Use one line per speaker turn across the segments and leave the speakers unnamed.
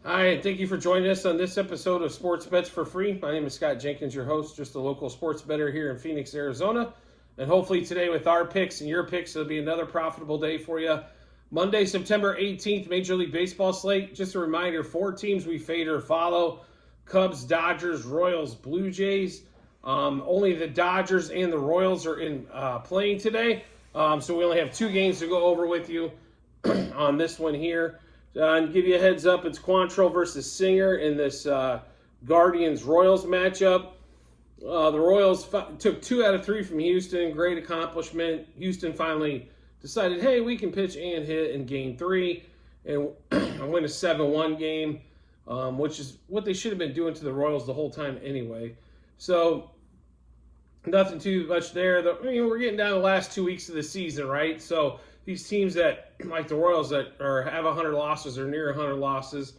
Hi, and thank you for joining us on this episode of Sports Bets for Free. My name is Scott Jenkins, your host, just a local sports bettor here in Phoenix, Arizona. And hopefully today with our picks and your picks, it'll be another profitable day for you. Monday, September 18th, Major League Baseball slate. Just a reminder, 4 teams we fade or follow. Cubs, Dodgers, Royals, Blue Jays. Only the Dodgers and the Royals are in playing today. So we only have 2 games to go over with you on this one here. And give you a heads up, it's Quantrill versus Singer in this Guardians-Royals matchup. The Royals took 2 out of 3 from Houston. Great accomplishment. Houston finally decided, hey, we can pitch and hit in Game 3 and win a 7-1 game, which is what they should have been doing to the Royals the whole time anyway. So nothing too much there. We're getting down to the last 2 weeks of the season, right? So these teams that, like the Royals, that have 100 losses or near 100 losses,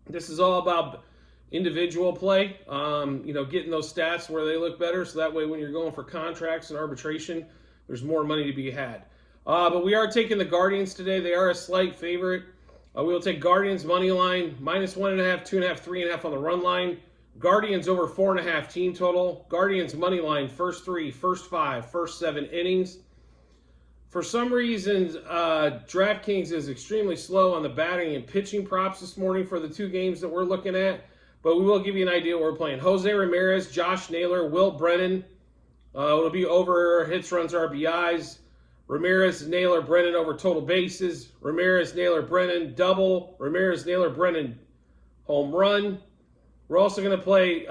this is all about individual play, getting those stats where they look better, so that way when you're going for contracts and arbitration, there's more money to be had. But we are taking the Guardians today. They are a slight favorite. We will take Guardians money line, -1.5, 2.5, 3.5 on the run line. Guardians over 4.5 team total. Guardians money line, first 3, first 5, first 7 innings. For some reason, DraftKings is extremely slow on the batting and pitching props this morning for the 2 games that we're looking at. But we will give you an idea what we're playing. Jose Ramirez, Josh Naylor, Will Brennan. It'll be over hits, runs, RBIs. Ramirez, Naylor, Brennan over total bases. Ramirez, Naylor, Brennan double. Ramirez, Naylor, Brennan home run. We're also going to play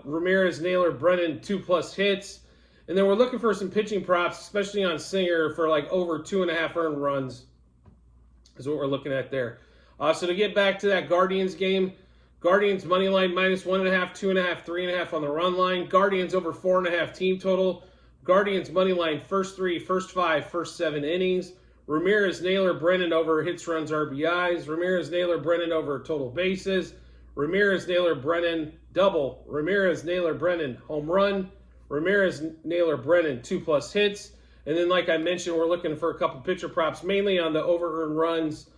Ramirez, Naylor, Brennan 2+ hits. And then we're looking for some pitching props, especially on Singer, for like over 2.5 earned runs is what we're looking at there. So to get back to that Guardians game, Guardians money line -1.5, 2.5, 3.5 on the run line. Guardians over 4.5 team total. Guardians money line first 3, first 5, first 7 innings. Ramirez, Naylor, Brennan over hits, runs, RBIs. Ramirez, Naylor, Brennan over total bases. Ramirez, Naylor, Brennan double. Ramirez, Naylor, Brennan home run. Ramirez, Naylor, Brennan 2+ hits. And then, like I mentioned, we're looking for a couple pitcher props, mainly on the over-earned runs,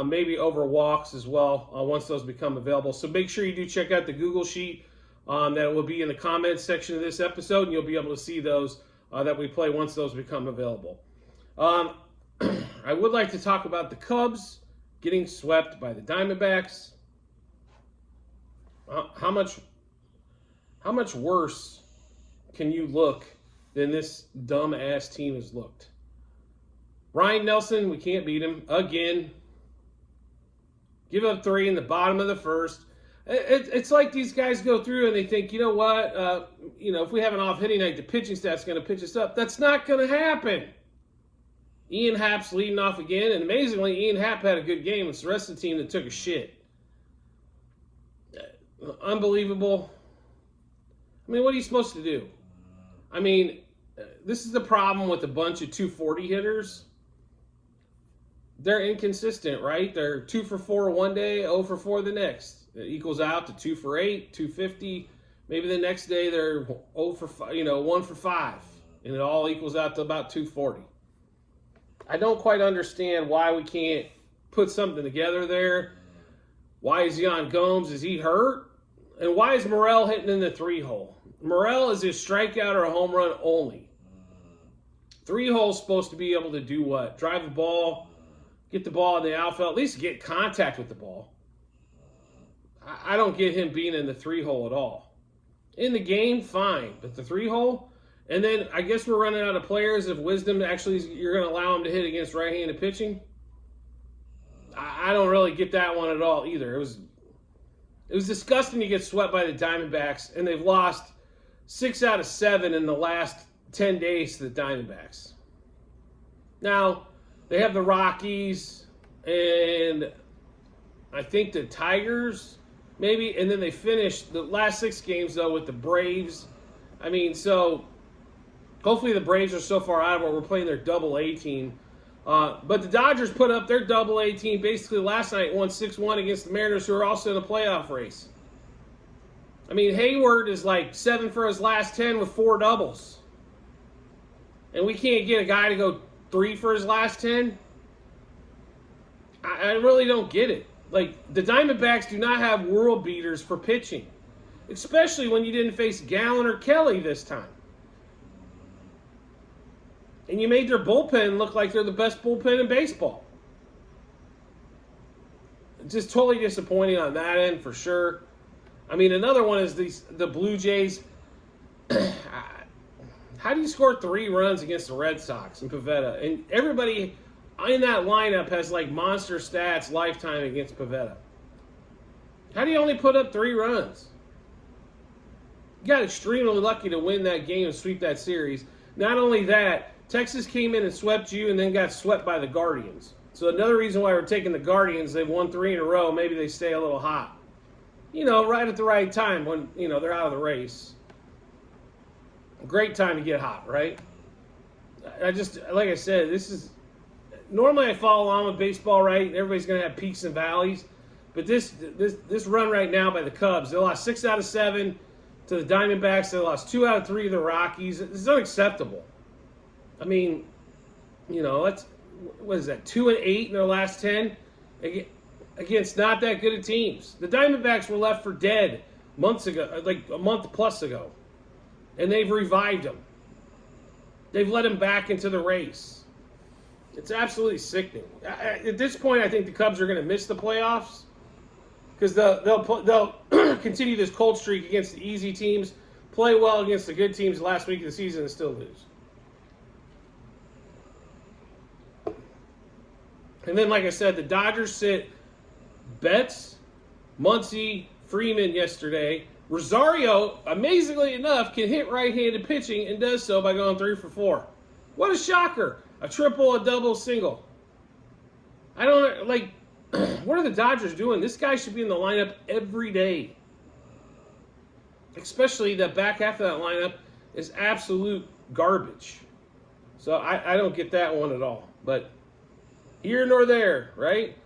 maybe over walks as well, once those become available. So make sure you do check out the Google sheet that will be in the comments section of this episode, and you'll be able to see those that we play once those become available. I would like to talk about the Cubs getting swept by the Diamondbacks. How much worse can you look than this dumb-ass team has looked? Ryan Nelson, we can't beat him again. Give up 3 in the bottom of the first. It's like these guys go through and they think, you know what, if we have an off-hitting night, the pitching staff's going to pitch us up. That's not going to happen. Ian Happ's leading off again, and amazingly, Ian Happ had a good game. It's the rest of the team that took a shit. Unbelievable. I mean, what are you supposed to do? I mean, this is the problem with a bunch of 240 hitters. They're inconsistent, right? They're 2 for 4 one day, 0 for 4 the next. It equals out to 2 for 8, 250. Maybe the next day they're 0 for 5, 1 for 5, and it all equals out to about 240. I don't quite understand why we can't put something together there. Why is Yan Gomes? Is he hurt? And why is Morel hitting in the 3-hole? Morel is a strikeout or a home run only. 3-hole's supposed to be able to do what? Drive the ball, get the ball in the outfield, at least get contact with the ball. I don't get him being in the 3-hole at all. In the game, fine, but the 3-hole? And then I guess we're running out of players if Wisdom actually, you're going to allow him to hit against right-handed pitching? I don't really get that one at all either. It was disgusting to get swept by the Diamondbacks, and they've lost 6 out of 7 in the last 10 days to the Diamondbacks. Now, they have the Rockies and I think the Tigers, maybe, and then they finished the last 6 games, though, with the Braves. I mean, so hopefully the Braves are so far out of it, we're playing their double-A team. But the Dodgers put up their double-A team basically last night, won 6-1 against the Mariners, who are also in a playoff race. I mean, Hayward is like 7 for his last 10 with 4 doubles. And we can't get a guy to go 3 for his last 10? I really don't get it. Like, the Diamondbacks do not have world beaters for pitching, especially when you didn't face Gallen or Kelly this time. And you made their bullpen look like they're the best bullpen in baseball. Just totally disappointing on that end for sure. I mean, another one is the Blue Jays. How do you score 3 runs against the Red Sox and Pivetta? And everybody in that lineup has like monster stats lifetime against Pivetta. How do you only put up 3 runs? You got extremely lucky to win that game and sweep that series. Not only that, Texas came in and swept you and then got swept by the Guardians. So another reason why we're taking the Guardians, they've won 3 in a row. Maybe they stay a little hot. You know, right at the right time when, you know, they're out of the race. Great time to get hot, right? I just, like I said, this is, normally I follow along with baseball, right? Everybody's going to have peaks and valleys. But this run right now by the Cubs, they lost 6 out of 7 to the Diamondbacks. They lost 2 out of 3 to the Rockies. It's unacceptable. I mean, you know, that's, what is that, 2-8 in their last 10 against not that good of teams. The Diamondbacks were left for dead months ago, like a month plus ago, and they've revived them. They've let them back into the race. It's absolutely sickening. At this point, I think the Cubs are going to miss the playoffs because they'll continue this cold streak against the easy teams, play well against the good teams last week of the season, and still lose. And then, like I said, the Dodgers sit Betts, Muncy, Freeman yesterday. Rosario, amazingly enough, can hit right-handed pitching and does so by going 3 for 4. What a shocker. A triple, a double, single. I don't, like, what are the Dodgers doing? This guy should be in the lineup every day. Especially the back half of that lineup is absolute garbage. So I don't get that one at all. But here nor there, right?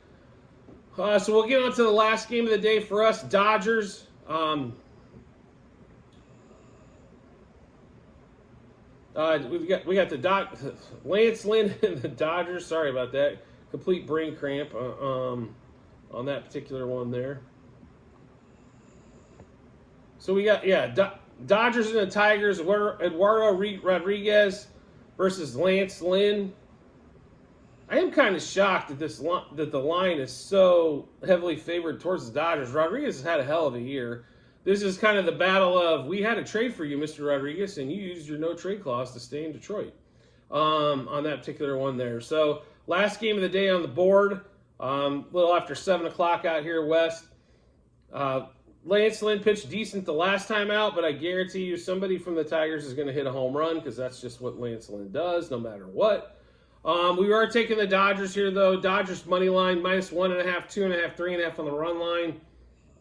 So we'll get on to the last game of the day for us, Dodgers. We got the Lance Lynn and the Dodgers. Sorry about that. Complete brain cramp on that particular one there. So we got, Dodgers and the Tigers. Eduardo Rodriguez versus Lance Lynn. I am kind of shocked that the line is so heavily favored towards the Dodgers. Rodriguez has had a hell of a year. This is kind of the battle of, we had a trade for you, Mr. Rodriguez, and you used your no-trade clause to stay in Detroit on that particular one there. So last game of the day on the board, a little after 7 o'clock out here west. Lance Lynn pitched decent the last time out, but I guarantee you somebody from the Tigers is going to hit a home run because that's just what Lance Lynn does no matter what. We are taking the Dodgers here, though. Dodgers money line, -1.5, 2.5, 3.5 on the run line.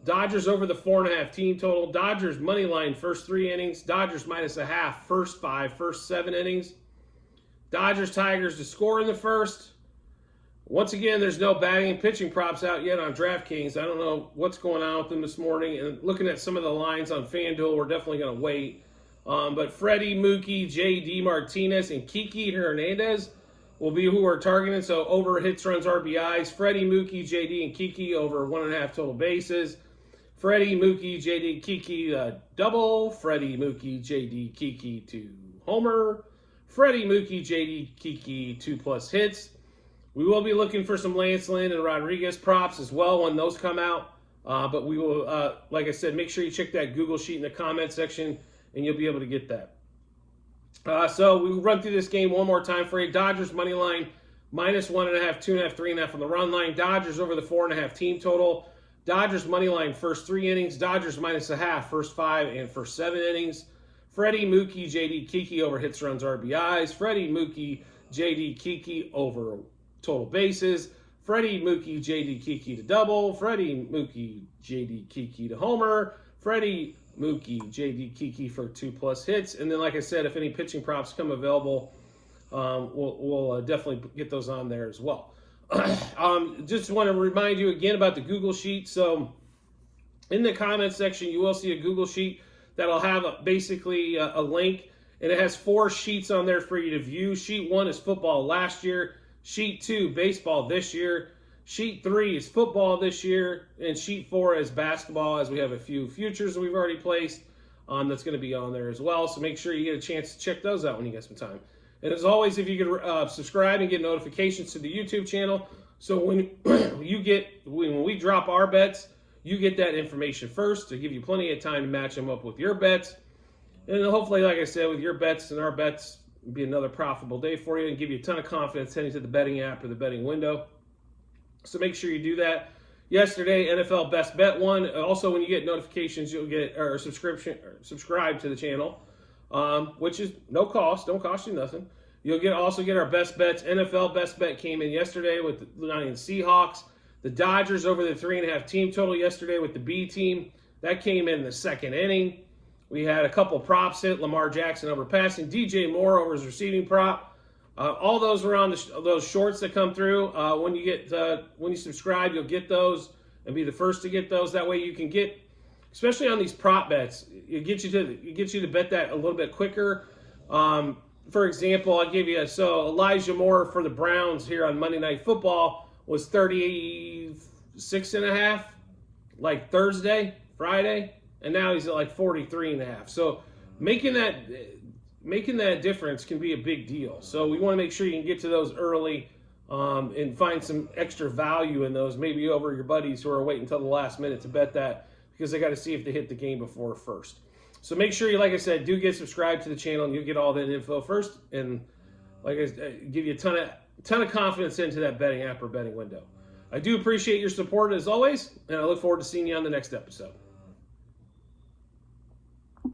Dodgers over the 4.5 team total. Dodgers money line first 3 innings. Dodgers -0.5 first 5, first 7 innings. Dodgers Tigers to score in the first. Once again, there's no batting and pitching props out yet on DraftKings. I don't know what's going on with them this morning. And looking at some of the lines on FanDuel, we're definitely going to wait. But Freddie, Mookie, J.D. Martinez, and Kiki Hernandez will be who we're targeting. So over hits, runs, RBIs. Freddie, Mookie, J.D., and Kiki over 1.5 total bases. Freddie, Mookie, J.D., Kiki double. Freddie, Mookie, J.D., Kiki to homer. Freddie, Mookie, J.D., Kiki 2+ hits. We will be looking for some Lance Lynn and Rodriguez props as well when those come out. But we will, like I said, make sure you check that Google sheet in the comment section, and you'll be able to get that. So we'll run through this game one more time for you. Dodgers money line, -1.5, 2.5, 3.5 on the run line. Dodgers over the 4.5 team total. Dodgers money line first 3 innings. Dodgers -0.5 first 5 and first 7 innings. Freddie, Mookie, J.D., Kiki over hits, runs, RBIs. Freddie, Mookie, J.D., Kiki over total bases. Freddie, Mookie, J.D., Kiki to double. Freddie, Mookie, J.D., Kiki to homer. Freddie, Mookie, J.D., Kiki for 2+ hits. And then, like I said, if any pitching props come available, we'll definitely get those on there as well. Just want to remind you again about the Google sheet. So in the comment section, you will see a Google sheet that'll have basically a link, and it has 4 sheets on there for you to view. Sheet 1 is football last year. Sheet 2, baseball this year. Sheet 3 is football this year, and Sheet 4 is basketball, as we have a few futures that we've already placed that's going to be on there as well. So make sure you get a chance to check those out when you get some time. And as always, if you could subscribe and get notifications to the YouTube channel, so when we drop our bets, you get that information first to give you plenty of time to match them up with your bets. And hopefully, like I said, with your bets and our bets, it'll be another profitable day for you and give you a ton of confidence heading to the betting app or the betting window. So make sure you do that. Yesterday, NFL Best Bet won. Also, when you get notifications, you'll get subscribe to the channel, which is no cost. Don't cost you nothing. You'll also get our best bets. NFL Best Bet came in yesterday with the Lions Seahawks. The Dodgers over the 3.5 team total yesterday with the B team. That came in the second inning. We had a couple props hit. Lamar Jackson over passing. DJ Moore over his receiving prop. All those were on those shorts that come through. When you subscribe, you'll get those and be the first to get those. That way you can get, especially on these prop bets, it gets you to bet that a little bit quicker. For example, I'll give you Elijah Moore for the Browns here on Monday Night Football was 36.5, like Friday, and now he's at like 43.5. So making that difference can be a big deal. So we want to make sure you can get to those early and find some extra value in those, maybe over your buddies who are waiting until the last minute to bet that because they got to see if they hit the game before first. So make sure you, like I said, do get subscribed to the channel and you'll get all that info first. And like I said, give you a ton of confidence into that betting app or betting window. I do appreciate your support as always, and I look forward to seeing you on the next episode.